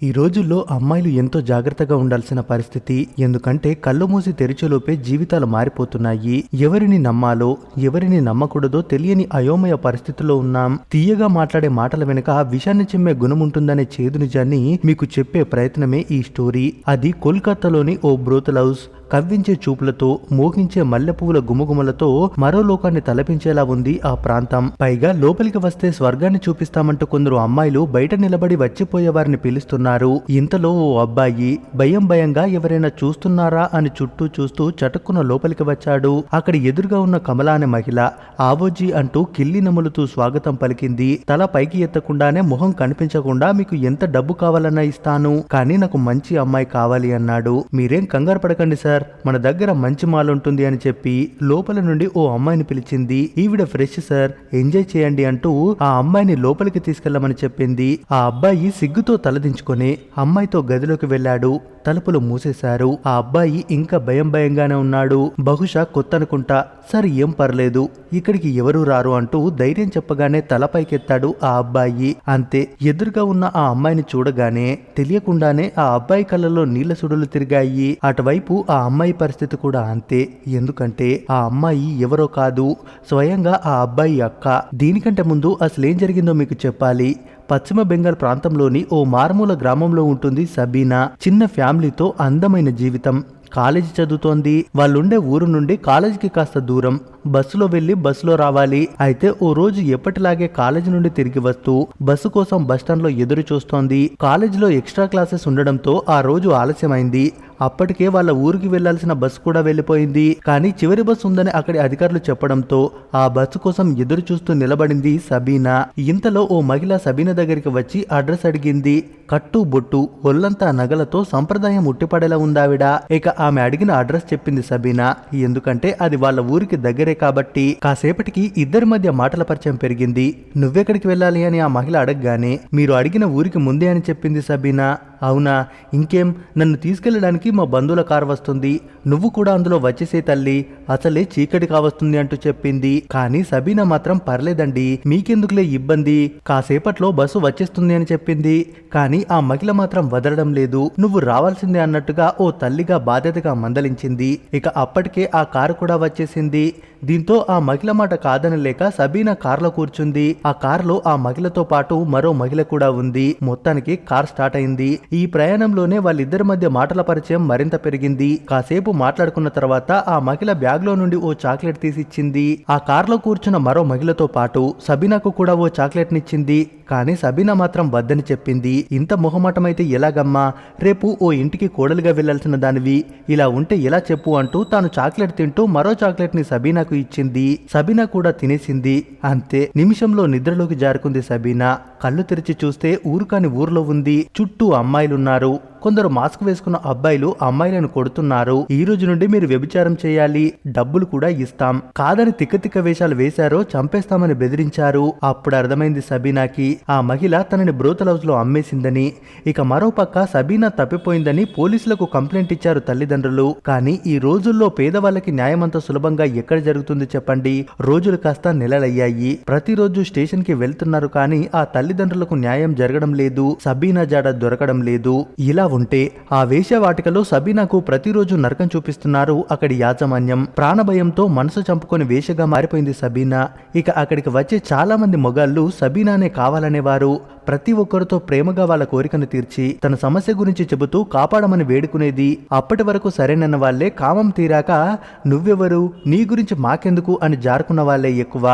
ఈ రోజుల్లో అమ్మాయిలు ఎంతో జాగ్రత్తగా ఉండాల్సిన పరిస్థితి. ఎందుకంటే కళ్ళు మూసి తెరిచేలోపే జీవితాలు మారిపోతున్నాయి. ఎవరిని నమ్మాలో ఎవరిని నమ్మకూడదో తెలియని అయోమయ పరిస్థితుల్లో ఉన్నాం. తీయగా మాట్లాడే మాటల వెనుక విషాన్ని చిమ్మే గుణం ఉంటుందనే చేదు నిజాన్ని మీకు చెప్పే ప్రయత్నమే ఈ స్టోరీ. అది కోల్కతాలోని ఓ బ్రోతల్ హౌస్. కవ్వించే చూపులతో, మోగించే మల్లెపువ్వుల గుమగుమలతో మరో లోకాన్ని తలపించేలా ఉంది ఆ ప్రాంతం. పైగా లోపలికి వస్తే స్వర్గాన్ని చూపిస్తామంటూ కొందరు అమ్మాయిలు బయట నిలబడి వచ్చిపోయే వారిని పిలుస్తున్నారు. ఇంతలో ఓ అబ్బాయి భయంగా ఎవరైనా చూస్తున్నారా అని చుట్టూ చూస్తూ చటుక్కున లోపలికి వచ్చాడు. అక్కడి ఎదురుగా ఉన్న కమల అనే మహిళ ఆవోజీ అంటూ కిల్లి నములుతూ స్వాగతం పలికింది. తల పైకి ఎత్తకుండానే మొహం కనిపించకుండా మీకు ఎంత డబ్బు కావాలన్నా ఇస్తాను, కానీ నాకు మంచి అమ్మాయి కావాలి అన్నాడు. మీరేం కంగారు పడకండి సార్, మన దగ్గర మంచి మాల్ ఉంటుంది అని చెప్పి లోపల నుండి ఓ అమ్మాయిని పిలిచింది. ఈవిడ ఫ్రెష్ సార్, ఎంజాయ్ చేయండి అంటూ ఆ అమ్మాయిని లోపలికి తీసుకెళ్లమని చెప్పింది. ఆ అబ్బాయి సిగ్గుతో తలదించుకొని అమ్మాయితో గదిలోకి వెళ్ళాడు. తలుపులు మూసేశారు. ఆ అబ్బాయి ఇంకా భయంగానే ఉన్నాడు. బహుశా కొత్త అనుకుంటా. సరే ఏం పర్లేదు, ఇక్కడికి ఎవరూ రారు అంటూ ధైర్యం చెప్పగానే తలపైకెత్తాడు ఆ అబ్బాయి. అంతే, ఎదురుగా ఉన్న ఆ అమ్మాయిని చూడగానే తెలియకుండానే ఆ అబ్బాయి కళ్ళలో నీళ్ల సుడులు తిరిగాయి. అటువైపు ఆ అమ్మాయి పరిస్థితి కూడా అంతే. ఎందుకంటే ఆ అమ్మాయి ఎవరో కాదు, స్వయంగా ఆ అబ్బాయి అక్క. దీనికంటే ముందు అసలేం జరిగిందో మీకు చెప్పాలి. పశ్చిమ బెంగాల్ ప్రాంతంలోని ఓ మారుమూల గ్రామంలో ఉంటుంది సబీనా. చిన్న ఫ్యామిలీతో అందమైన జీవితం. కాలేజీ చదువుతోంది. వాళ్ళుండే ఊరు నుండి కాలేజీకి కాస్త దూరం. బస్సులో వెళ్లి బస్సులో రావాలి. అయితే ఓ రోజు ఎప్పటిలాగే కాలేజీ నుండి తిరిగి వస్తూ బస్సు కోసం బస్టాండ్ లో ఎదురు చూస్తోంది. కాలేజీలో ఎక్స్ట్రా క్లాసెస్ ఉండడంతో ఆ రోజు ఆలస్యమైంది. అప్పటికే వాళ్ళ ఊరికి వెళ్లాల్సిన బస్సు కూడా వెళ్లిపోయింది. కానీ చివరి బస్సు ఉందని అక్కడి అధికారులు చెప్పడంతో ఆ బస్సు కోసం ఎదురు చూస్తూ నిలబడింది సబీనా. ఇంతలో ఓ మహిళ సబీనా దగ్గరికి వచ్చి అడ్రస్ అడిగింది. కట్టు బొట్టు, ఒళ్లంతా నగలతో సంప్రదాయం ఉట్టిపడేలా ఉందావిడ. ఇక ఆమె అడిగిన అడ్రస్ చెప్పింది సబీనా. ఎందుకంటే అది వాళ్ళ ఊరికి దగ్గరే కాబట్టి. కాసేపటికి ఇద్దరి మధ్య మాటల పరిచయం పెరిగింది. నువ్వెక్కడికి వెళ్ళాలి అని ఆ మహిళ అడగగానే మీరు అడిగిన ఊరికి ముందే అని చెప్పింది సబీనా. అవునా, ఇంకేం, నన్ను తీసుకెళ్లడానికి మా బంధువుల కారు వస్తుంది, నువ్వు కూడా అందులో వచ్చేసే తల్లి, అసలే చీకటి కావస్తుంది అంటూ చెప్పింది. కానీ సబీనా మాత్రం పర్లేదండి, మీకెందుకులే ఇబ్బంది, కాసేపట్లో బస్సు వచ్చేస్తుంది అని చెప్పింది. కానీ ఆ మహిళ మాత్రం వదలడం లేదు. నువ్వు రావాల్సిందే అన్నట్టుగా ఓ తల్లిగా బాధ్యతగా మందలించింది. ఇక అప్పటికే ఆ కారు కూడా వచ్చేసింది. దీంతో ఆ మహిళ మాట కాదనలేక సబీనా కార్లో కూర్చుంది. ఆ కారులో ఆ మహిళతో పాటు మరో మహిళ కూడా ఉంది. మొత్తానికి కార్ స్టార్ట్ అయింది. ఈ ప్రయాణంలోనే వాళ్ళిద్దరి మధ్య మాటల పరిచయం మరింత పెరిగింది. కాసేపు మాట్లాడుకున్న తర్వాత ఆ మహిళ బ్యాగ్ లో నుండి ఓ చాక్లెట్ తీసిచ్చింది. ఆ కార్లో కూర్చున్న మరో మహిళతో పాటు సబీనాకు కూడా ఓ చాక్లెట్ నిచ్చింది. కానీ సబీనా మాత్రం వద్దని చెప్పింది. ఇంత మొహమాటమైతే ఎలాగమ్మా, రేపు ఓ ఇంటికి కోడలుగా వెళ్లాల్సిన దానివి, ఇలా ఉంటే ఎలా చెప్పు అంటూ తాను చాక్లెట్ తింటూ మరో చాక్లెట్ ని సబీనాకు ఇచ్చింది. సబీనా కూడా తినేసింది. అంతే, నిమిషంలో నిద్రలోకి జారుకుంది సబీనా. కళ్ళు తెరిచి చూస్తే ఊరు కాని ఊర్లో ఉంది. చుట్టూ అమ్మాయిలున్నారు. కొందరు మాస్క్ వేసుకున్న అబ్బాయిలు అమ్మాయిలను కొడుతున్నారు. ఈ రోజు నుండి మీరు వ్యభిచారం చేయాలి, డబ్బులు కూడా ఇస్తాం, కాదని తిక్క వేషాలు వేశారో చంపేస్తామని బెదిరించారు. అప్పుడు అర్థమైంది సబీనాకి ఆ మహిళ తనని బ్రోతల్ హౌస్ లో అమ్మేసిందని. ఇక మరోపక్క సబీనా తప్పిపోయిందని పోలీసులకు కంప్లైంట్ ఇచ్చారు తల్లిదండ్రులు. కానీ ఈ రోజుల్లో పేదవాళ్ళకి న్యాయమంత సులభంగా ఎక్కడ జరుగుతుంది చెప్పండి. రోజులు కాస్త నెలలయ్యాయి. ప్రతిరోజు స్టేషన్ కి వెళ్తున్నారు, కానీ ఆ తల్లిదండ్రులకు న్యాయం జరగడం లేదు. సబీనా జాడ దొరకడం లేదు. ఇలా ఉంటే ఆ వేశ్యావాటికలో సబీనాకు ప్రతిరోజు నరకం చూపిస్తున్నారు అక్కడి యాజమాన్యం. ప్రాణభయంతో మనసు చంపుకొని వేషగా మారిపోయింది సబీనా. ఇక అక్కడికి వచ్చే చాలా మంది మొగాళ్ళు సబీనానే కావాలనేవారు. ప్రతి ఒక్కరితో ప్రేమగా వాళ్ళ కోరికను తీర్చి తన సమస్య గురించి చెబుతూ కాపాడమని వేడుకునేది. అప్పటి వరకు సరేనన్న వాళ్లే కామం తీరాక నువ్వెవరు, నీ గురించి మాకెందుకు అని జారుకున్న వాళ్లే ఎక్కువ.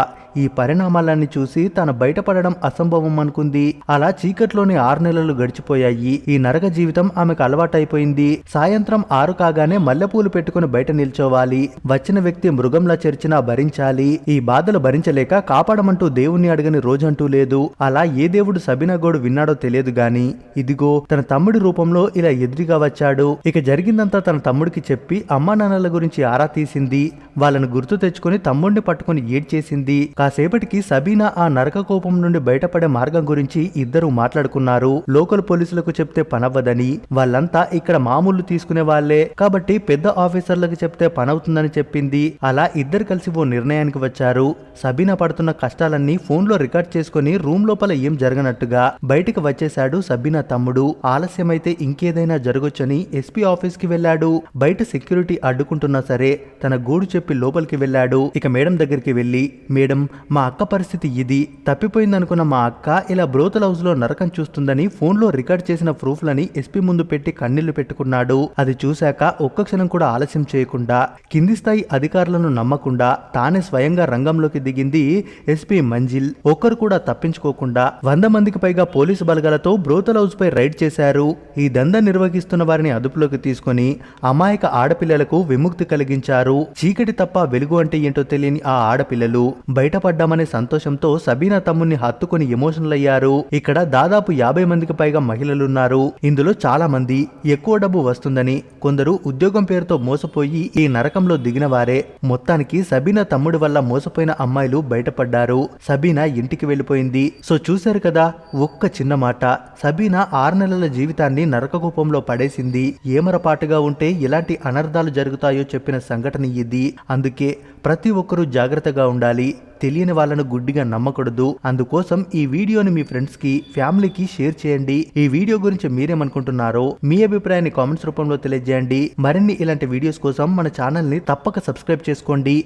ఈ పరిణామాలన్నీ చూసి తాను బయటపడడం అసంభవం అనుకుంది. అలా చీకట్లోనే 6 నెలలు గడిచిపోయాయి. ఈ నరక జీవితం ఆమెకు అలవాటైపోయింది. సాయంత్రం 6 కాగానే మల్లెపూలు పెట్టుకుని బయట నిల్చోవాలి. వచ్చిన వ్యక్తి మృగంలా చెరిచినా భరించాలి. ఈ బాధలు భరించలేక కాపాడమంటూ దేవుణ్ణి అడగని రోజంటూ లేదు. అలా ఏ దేవుడు సబీనా గోడు విన్నాడో తెలియదు గాని ఇదిగో తన తమ్ముడి రూపంలో ఇలా ఎదురుగా వచ్చాడు. ఇక జరిగిందంతా తన తమ్ముడికి చెప్పి అమ్మా నాన్నల గురించి ఆరా తీసింది. వాళ్ళను గుర్తు తెచ్చుకొని తమ్ముడిని పట్టుకుని ఏడ్చేసింది. కాసేపటికి సబీనా ఆ నరక కోపం నుండి బయటపడే మార్గం గురించి ఇద్దరు మాట్లాడుకున్నారు. లోకల్ పోలీసులకు చెప్తే పనవ్వదని, వాళ్ళంతా ఇక్కడ మామూలు తీసుకునే వాళ్లే కాబట్టి పెద్ద ఆఫీసర్లకు చెప్తే పనవుతుందని చెప్పింది. అలా ఇద్దరు కలిసి ఓ నిర్ణయానికి వచ్చారు. సబీనా పడుతున్న కష్టాలన్నీ ఫోన్ లో రికార్డ్ చేసుకుని రూమ్ లోపల ఏం జరగనట్టుగా బయటికి వచ్చేశాడు సబీనా తమ్ముడు. ఆలస్యమైతే ఇంకేదైనా జరగొచ్చని ఎస్పీ ఆఫీస్ కి వెళ్ళాడు. బయట సెక్యూరిటీ అడ్డుకుంటున్నా సరే తన గూడు చెప్పి లోపలికి వెళ్ళాడు. ఇక మేడం దగ్గరికి వెళ్ళి, మేడం మా అక్క పరిస్థితి ఇది, తప్పిపోయిందనుకున్న మా అక్క ఇలా బ్రోతల్ హౌస్ లో నరకం చూస్తుందని ఫోన్ లో రికార్డ్ చేసిన ప్రూఫ్లని ఎస్పీ ముందు పెట్టి కన్నీళ్లు పెట్టుకున్నాడు. అది చూశాక ఒక్క క్షణం కూడా ఆలస్యం చేయకుండా కింది స్థాయి అధికారులను నమ్మకుండా తానే స్వయంగా రంగంలోకి దిగింది ఎస్పీ మంజిల్. ఒక్కరు కూడా తప్పించుకోకుండా 100 మందికి పైగా పోలీసు బలగాలతో బ్రోతల్ హౌస్ పై రైడ్ చేశారు. ఈ దందా నిర్వహిస్తున్న వారిని అదుపులోకి తీసుకుని అమాయక ఆడపిల్లలకు విముక్తి కలిగించారు. చీకటి తప్ప వెలుగు అంటే ఏంటో తెలియని ఆ ఆడపిల్లలు బయటపడ్డామనే సంతోషంతో సబీనా తమ్ముని హత్తుకొని ఎమోషనల్ అయ్యారు. ఇక్కడ దాదాపు 50 మందికి పైగా మహిళలున్నారు. ఇందులో చాలా మంది ఎక్కువ డబ్బు వస్తుందని, కొందరు ఉద్యోగం పేరుతో మోసపోయి ఈ నరకంలో దిగిన వారే. మొత్తానికి సబీనా తమ్ముడి వల్ల మోసపోయిన అమ్మాయిలు బయటపడ్డారు. సబీనా ఇంటికి వెళ్ళిపోయింది. సో చూశారు కదా, ఒక్క చిన్న మాట సబీనా 6 నెలల జీవితాన్ని నరకకూపంలో పడేసింది. ఏమరపాటుగా ఉంటే ఎలాంటి అనర్థాలు జరుగుతాయో చెప్పిన సంఘటన ఇది. అందుకే ప్రతి ఒక్కరూ జాగ్రత్తగా ఉండాలి. తెలియని వాళ్ళను గుడ్డిగా నమ్మకూడదు. అందుకోసం ఈ వీడియోని మీ ఫ్రెండ్స్ కి, ఫ్యామిలీకి షేర్ చేయండి. ఈ వీడియో గురించి మీరేమనుకుంటున్నారో మీ అభిప్రాయాన్ని కామెంట్స్ రూపంలో తెలియజేయండి. మరిన్ని ఇలాంటి వీడియోస్ కోసం మన ఛానల్ ని తప్పక సబ్స్క్రైబ్ చేసుకోండి.